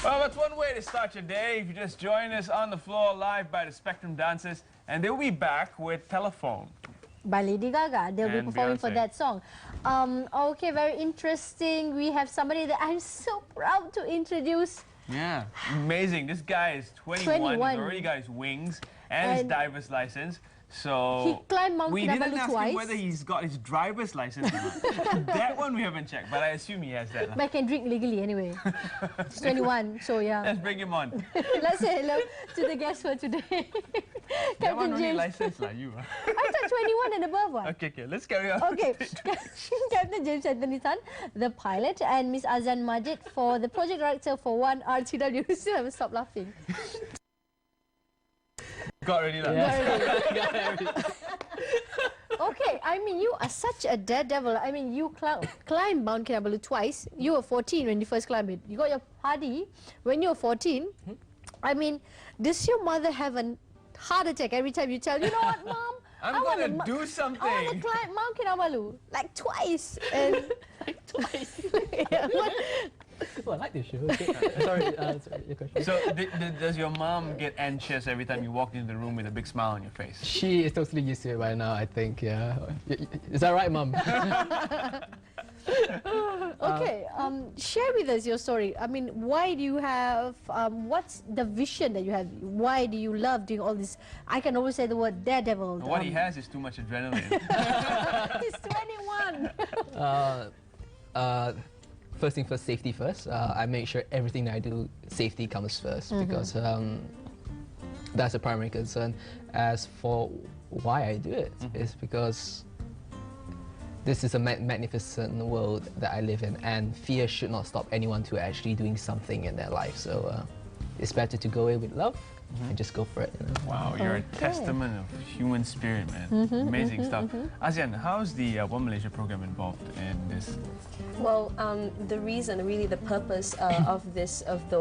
Well, that's one way to start your day. If you just join us on the floor live by the Spectrum Dancers, and they'll be back with Telephone. By Lady Gaga. They'll be And performing for Beyonce. that song. Okay, very interesting. We have somebody that I'm so proud to introduce. Yeah, amazing. This guy is 21. 21. He's already got his wings and his driver's license. So He climbed Mount we Kinabalu didn't ask twice. him whether he's got his driver's license or not. That one we haven't checked, but I assume he has that. But I can drink legally anyway. He's 21, so yeah. Let's bring him on. Let's say hello to the guest for today. That one Captain only James. license like you. I thought 21 and above one. Okay, let's carry on. Okay, Captain James Anthony Tan, the pilot, and Miss Azan Majid for the project director for One RTW. You still haven't stopped laughing. Got ready now. Okay, I mean, you are such a daredevil. I mean, you climbed Mount Kinabalu twice. You were 14 when you first climbed it. You got your party when you were 14. I mean, does your mother have a heart attack every time you tell, you know what, Mom? I'm going to do something. I want to climb Mount Kinabalu, like twice. And Twice. yeah, what? Oh, I like this show. Okay. Sorry, your question. So, does your mom get anxious every time you walk into the room with a big smile on your face? She is totally used to it by now, I think, yeah. Is that right, Mum? Okay, share with us your story. I mean, why do you have, what's the vision that you have? Why do you love doing all this? I can always say the word daredevil. What he has is too much adrenaline. He's 21. First thing first, safety first. I make sure everything that I do, safety comes first, because that's a primary concern. As for why I do it, is because this is a magnificent world that I live in, and fear should not stop anyone to actually doing something in their life. So it's better to go in with love and just go for it. You know? Wow, you're a testament of human spirit, man. Amazing stuff. ASEAN, how's the One Malaysia program involved in this? Well, the reason, really the purpose of the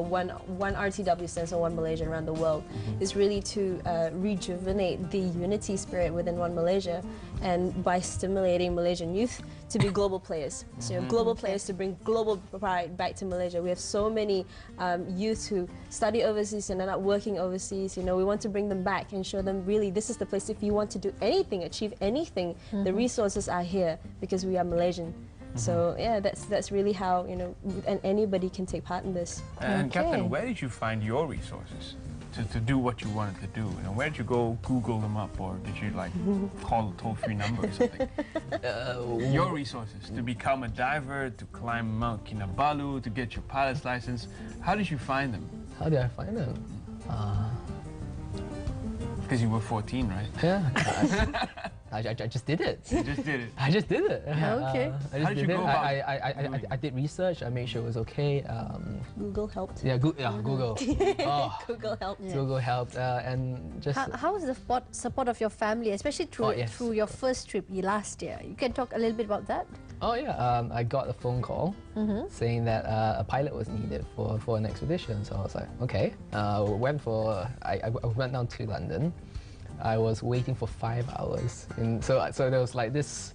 one RTW stands for One Malaysia around the world, is really to rejuvenate the unity spirit within One Malaysia, and by stimulating Malaysian youth to be global players. So, you know, global players to bring global pride back to Malaysia. We have so many youths who study overseas and are not working overseas. You know, we want to bring them back and show them really this is the place. If you want to do anything, achieve anything, the resources are here because we are Malaysian. So yeah, that's really how, you know, and anybody can take part in this. And Captain, where did you find your resources to do what you wanted to do? You know, where did you go Google them up, or did you like call a toll-free number or something? Your resources to become a diver, to climb Mount Kinabalu, to get your pilot's license. How did you find them? How did I find them? Because you were 14, right? Yeah. I just did it. You just did it. I just did it. Okay. I just How did you did go it. about I did research. I made sure it was okay. Google helped. Yeah, Google. Oh, Google helped. Google helped, and just. How was the support of your family, especially through your first trip last year? You can talk a little bit about that? Oh yeah, I got a phone call saying that a pilot was needed for an expedition. So I was like, okay. I went down to London. I was waiting for 5 hours, and so there was like this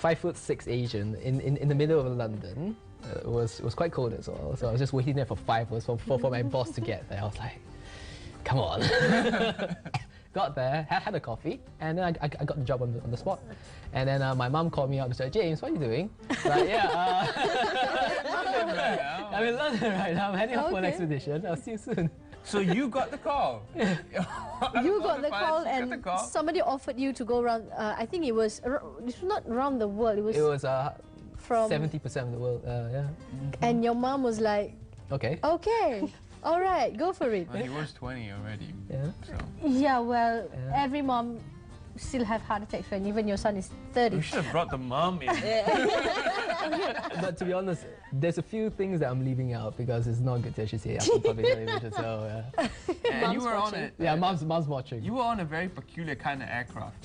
5'6" Asian in the middle of London. It was quite cold as well, so I was just waiting there for 5 hours for my boss to get there. I was like, come on. Got there, had a coffee, and then I got the job on the spot. And then my mom called me up and said, James, what are you doing? Like, yeah, I'm in London right now. I'm heading off for an expedition. I'll see you soon. So you got the call. You got the call, and somebody offered you to go around. I think it was not around the world. It was from 70% of the world. Yeah. And your mom was like, okay. Okay, all right, go for it. Well, he was 20 already. Yeah. So. Yeah, well, every mom still have heart attacks when even your son is 30. We should have brought the mom in. But to be honest, there's a few things that I'm leaving out because it's not good to actually say on public television. So And you were on it. Yeah, mom's watching. You were on a very peculiar kind of aircraft.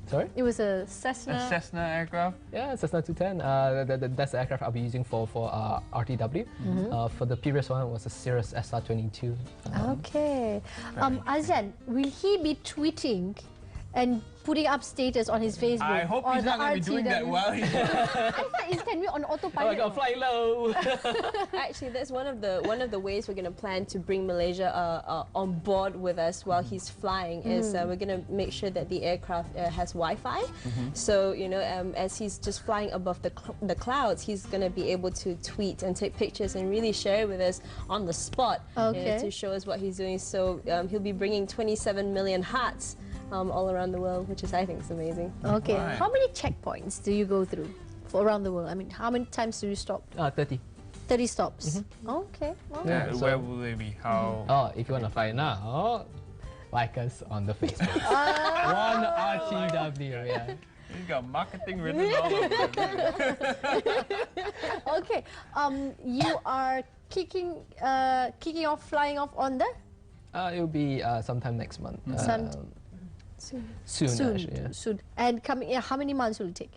Sorry? It was a Cessna. A Cessna aircraft? Yeah, Cessna 210. That's the aircraft I'll be using for RTW. For the previous one, it was a Cirrus SR-22. Okay. ASEAN, will he be tweeting and putting up status on his Facebook. I hope or he's the not going to be doing that RTW. while he's... I thought it can be on Oh, I autopilot. got fly low. Actually, that's one of the ways we're going to plan to bring Malaysia on board with us while he's flying. Is we're going to make sure that the aircraft has Wi-Fi. So you know, as he's just flying above the clouds, he's going to be able to tweet and take pictures and really share it with us on the spot, you know, to show us what he's doing. So he'll be bringing 27 million hearts all around the world, which is, I think, is amazing. Okay, Right. how many checkpoints do you go through for around the world? I mean, how many times do you stop? 30. 30 stops. Okay. Well, Yeah, so- where will they be? How? Oh, if you want to fly now, like us on the Facebook. One RTW, yeah. You got marketing written all over it. okay. You are kicking off, flying off on the It'll be sometime next month. Soon, actually, yeah. soon. And coming. Yeah, how many months will it take?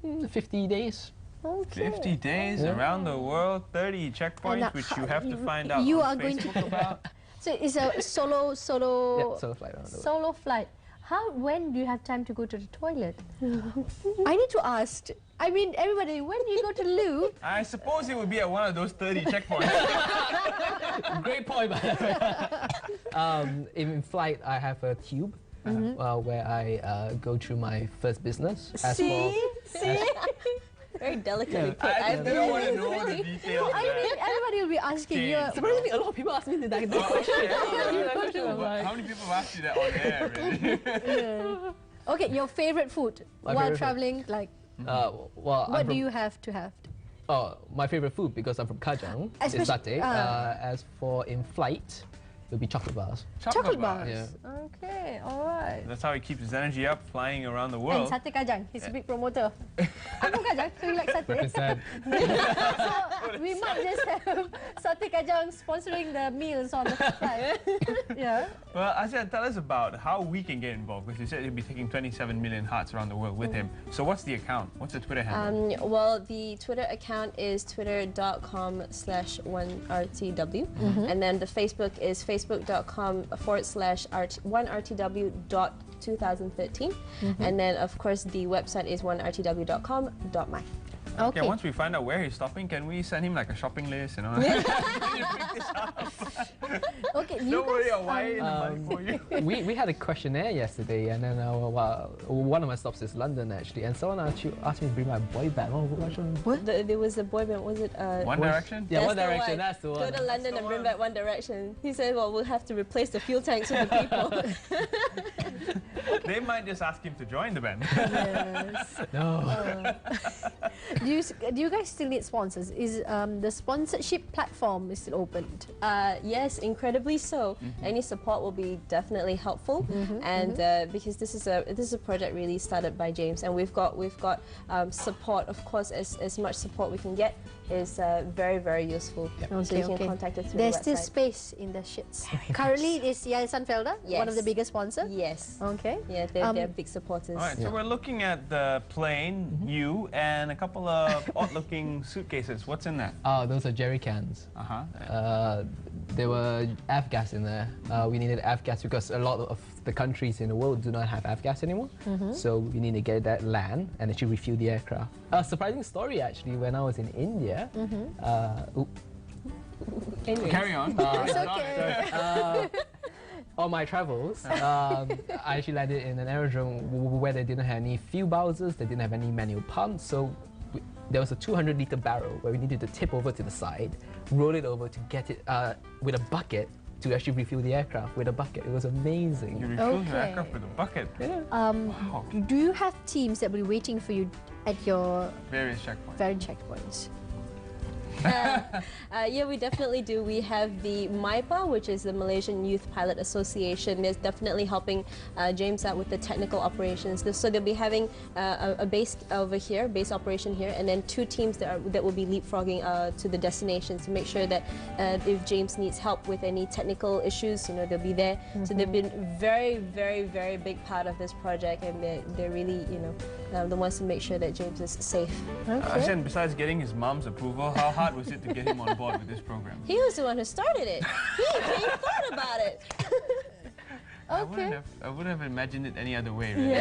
50 days. Okay. 50 days Yeah. around the world, 30 checkpoints, And, which you have to find out you on are going to- Facebook about. So it's a solo Yeah, solo flight around the world. solo flight. When do you have time to go to the toilet? I need to ask. I mean, everybody, when do you go to the loo? I suppose it would be at one of those 30 checkpoints. Great point, by the way. In flight, I have a tube where I go through my first business. See? Very delicately put. I I've don't want to been- know the details of I that. mean, everybody will be asking you. Okay. Surprisingly, a lot of people ask me that question. I'm like, How many people have asked you that on air, really? Okay, your favorite food My while favorite food. traveling, like well, what do you have to have? Oh, my favorite food, because I'm from Kajang, is Especially- satay. As for in flight, it'll be chocolate bars. Chocolate bars. Yeah. Okay, all right. That's how he keeps his energy up, flying around the And world. Satay Kajang, he's a big promoter. I'm from Kajang, so you like satay. Represent. So we might just have Satay Kajang sponsoring the meals on the flight. Yeah. Well, Asya, tell us about how we can get involved, because you said you'll be taking 27 million hearts around the world with him. So what's the account? What's the Twitter handle? Well, the Twitter account is twitter.com/1rtw, and then the Facebook is facebook.com/1rtw.2013, and then of course the website is 1rtw.com.my. Okay. Yeah, once we find out where he's stopping, can we send him like a shopping list, you know? Okay, you Don't worry, guys, I'll wire in the money for you. we had a questionnaire yesterday, and then one of my stops is London, actually, and someone actually asked me to bring my boy band. Oh, There was a boy band. Was it? One Direction? Yeah, One That's the Direction, one. that's the one. Go to London the and bring one. back One Direction. He said, "Well, we'll have to replace the fuel tanks with the people." They might just ask him to join the band. yes. No. Do you guys still need sponsors? Is the sponsorship platform is still opened? Yes, incredibly so. Any support will be definitely helpful, and because this is a project really started by James, and we've got support. Of course, as much support we can get is very useful. So you can contact us through There's the still website. space in the ships. Currently, it is Yayasan Felda, one of the Yes. biggest sponsors. Yes. Okay. Yeah, they're big supporters. All right, so we're looking at the plane, you, and a couple of odd-looking suitcases. What's in that? Oh, those are jerry cans. Uh-huh. There were F-gas in there. We needed F-gas because a lot of the countries in the world do not have F-gas anymore. So we need to get that land and actually refuel the aircraft. A surprising story, actually, when I was in India. Carry on. It's okay. On my travels, I actually landed in an aerodrome where they didn't have any fuel bowsers, they didn't have any manual pumps, so there was a 200-liter barrel where we needed to tip over to the side, roll it over to get it with a bucket to actually refuel the aircraft with a bucket. It was amazing. You refuel your Okay. aircraft with a bucket. Yeah. Do you have teams that will be waiting for you at your Various checkpoints. various checkpoints? Yeah, we definitely do. We have the MIPA, which is the Malaysian Youth Pilot Association. There's definitely helping James out with the technical operations. So they'll be having a base over here, base operation here, and then two teams that will be leapfrogging to the destination to make sure that if James needs help with any technical issues, they'll be there. So they've been very big part of this project, and they're really, the ones to make sure that James is safe. Ashen, besides getting his mom's approval, how hard was it to get him on board with this program? He was the one who started it. He thought about it. I wouldn't have imagined it any other way, really.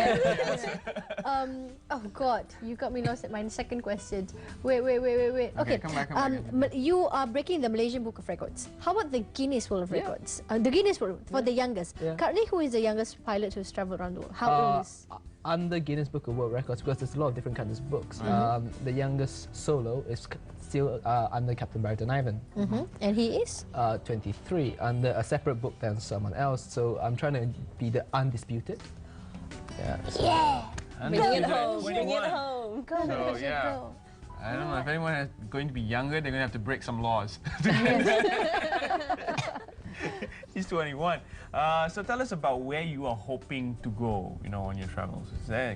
Oh God, you got me lost at my second question. Wait. Okay, come back again. You are breaking the Malaysian Book of Records. How about the Guinness World of Records? The Guinness World for the youngest. Yeah. Currently, who is the youngest pilot who's traveled around the world? How old is? Under Guinness Book of World Records, because there's a lot of different kinds of books. The youngest solo is still under Captain Barrington Ivan. And he is? 23, under a separate book than someone else. So I'm trying to be the undisputed. Yeah. Bring it home. 21. Bring it home. Go, So, yeah. go. I don't know if anyone is going to be younger, they're going to have to break some laws. He's 21. So tell us about where you are hoping to go, on your travels.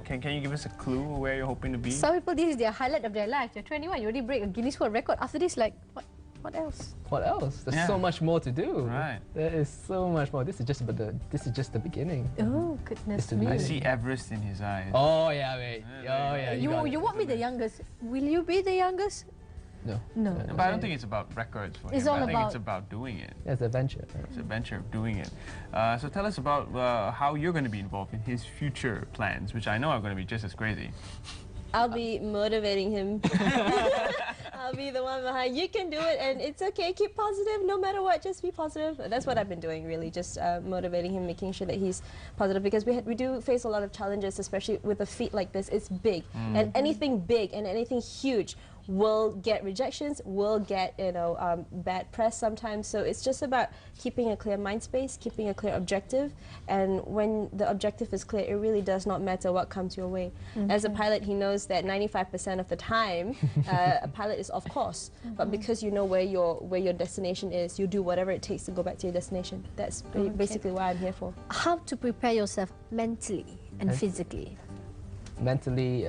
Can you give us a clue where you're hoping to be? Some people, this is their highlight of their life. You're 21, you already break a Guinness World Record. After this, like, what else? What else? There's so much more to do. Right. There is so much more. This is just the beginning. Oh goodness me! I see Everest in his eyes. Oh yeah, wait. Oh yeah. You won't be the youngest. Will you be the youngest? No. No. But I don't think it's about records for It's him. all I think about- it's about doing it. It's an adventure. It's an adventure of doing it. So tell us about how you're going to be involved in his future plans, which I know are going to be just as crazy. I'll be motivating him. I'll be the one behind. You can do it, and it's okay. Keep positive, no matter what. Just be positive. That's what I've been doing, really. Just motivating him, making sure that he's positive, because we do face a lot of challenges, especially with a feat like this. It's big, and anything big and anything huge will get rejections, will get bad press sometimes. So it's just about keeping a clear mind space, keeping a clear objective, and when the objective is clear, it really does not matter what comes your way. As a pilot, he knows that 95% of the time, a pilot is off course. But because you know where your destination is, you do whatever it takes to go back to your destination. That's basically what I'm here for. How to prepare yourself mentally and physically? Mentally,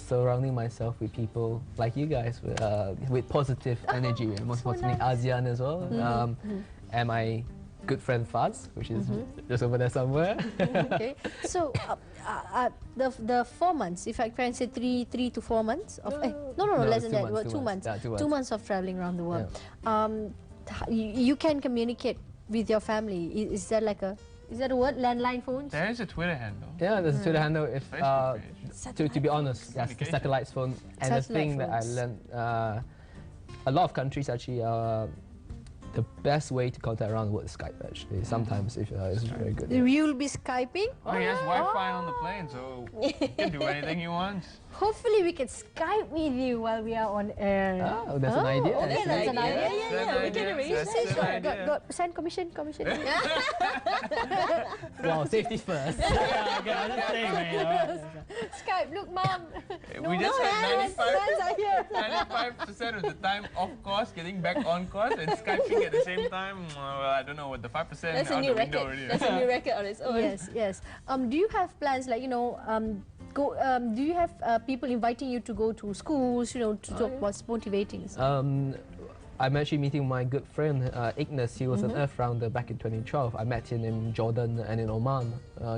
surrounding myself with people like you guys with positive energy, and most importantly, ASEAN as well. And my good friend Faz, which is just over there somewhere. Okay. So the 4 months, if I can say three to 4 months of no, less than that. 2 months. Yeah, 2 months. 2 months of traveling around the world. You can communicate with your family. Is that like a word? Landline phones? There is a Twitter handle. Yeah, there's a Twitter handle. If Facebook page. to be honest, yes, the satellite phone. And the thing that I learned, a lot of countries actually the best way to contact around the world is Skype. Actually, sometimes if it's very good. You'll be Skyping? Oh, he has Wi-Fi on the plane, so he can do anything he wants. Hopefully we can Skype with you while we are on air. Oh, that's an idea. Okay, that's an idea. Yeah, we can arrange that. Got send commission. Wow, safety first. Okay, I'm just saying, man. Skype, look, mom. We just had Hands are here. 95% of the time off course, getting back on course, and Skyping at the same time. Well, I don't know what the 5% That's a out new the window record. already. That's a new record on its own. Yes. Do you have plans like do you have people inviting you to go to schools, to talk about motivating? I'm actually meeting my good friend Ignace. He was an Earth Rounder back in 2012. I met him in Jordan and in Oman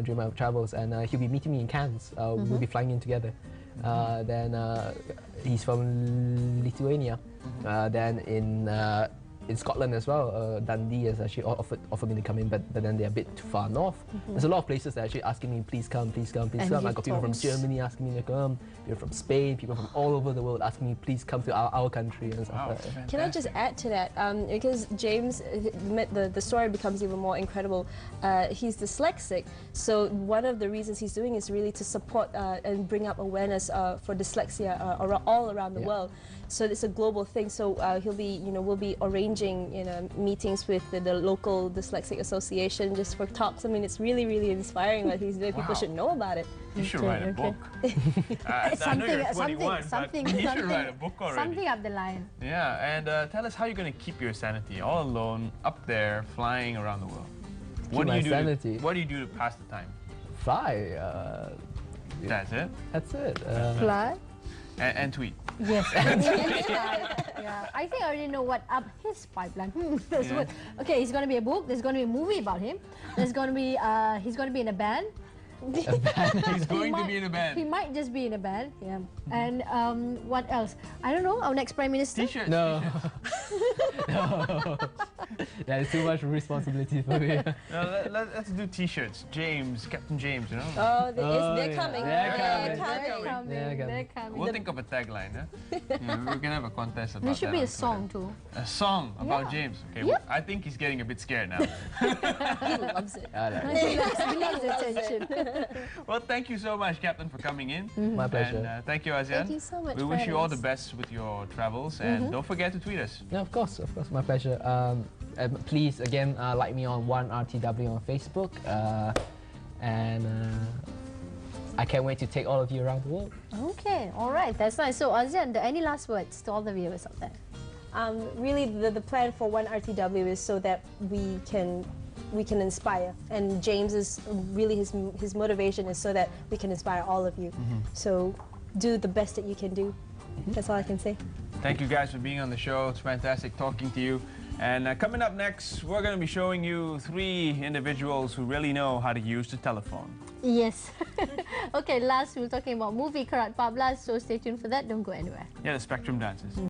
during my travels, and he'll be meeting me in Cannes. We'll be flying in together. Then he's from Lithuania. Then in Scotland as well, Dundee has actually offered me to come in, but then they're a bit too far north. There's a lot of places that are actually asking me, please come. I got people from Germany asking me to come, people from Spain, people from all over the world asking me, please come to our country and stuff Wow, like that. Can I just add to that? Because James, the story becomes even more incredible. He's dyslexic, so one of the reasons he's doing is really to support and bring up awareness for dyslexia all around the world. So it's a global thing. So we'll be arranging meetings with the local dyslexic association just for talks. I mean, it's really, really inspiring what he's doing. People should know about it. You should write a book. I know you're 21, but you should write a book already. Something up the line. Yeah, and tell us how you're going to keep your sanity all alone up there flying around the world. What do you do to pass the time? Fly. That's it? That's it. Fly. And tweet. Yes. Yeah, I think I already know what up his pipeline. That's what. Okay, it's going to be a book. There's going to be a movie about him. There's going to be. He's going to be in a band. He's going to be in a band. He might just be in a band. Yeah. And what else? I don't know. Our next prime minister. T-shirts. No. Yeah, it's too much responsibility for me. No, let's do T-shirts. James, Captain James, you know. Oh, they're yeah. coming. They're They're coming. coming. Yeah, They're coming. We'll think of a tagline, huh? Yeah, we're gonna have a contest about There should that be on a song Twitter. too. A song about Yeah. James. Okay, Yep. I think he's getting a bit scared now. He loves it. He loves attention. Well, thank you so much, Captain, for coming in. My pleasure. And thank you, ASEAN. Thank you so much We for wish you having all the us. best with your travels, and don't forget to tweet us. No, of course, my pleasure. Please, again, like me on 1RTW on Facebook, and I can't wait to take all of you around the world. Okay, all right, that's nice. So, ASEAN, any last words to all the viewers out there? Really, the plan for 1RTW is so that we can inspire, and James is really his motivation is so that we can inspire all of you. So do the best that you can do. That's all I can say. Thank you guys for being on the show. It's fantastic talking to you. And coming up next, we're going to be showing you 3 individuals who really know how to use the telephone. Yes. Okay, last we're talking about movie Karat 14, so stay tuned for that. Don't go anywhere. Yeah, the Spectrum Dancers.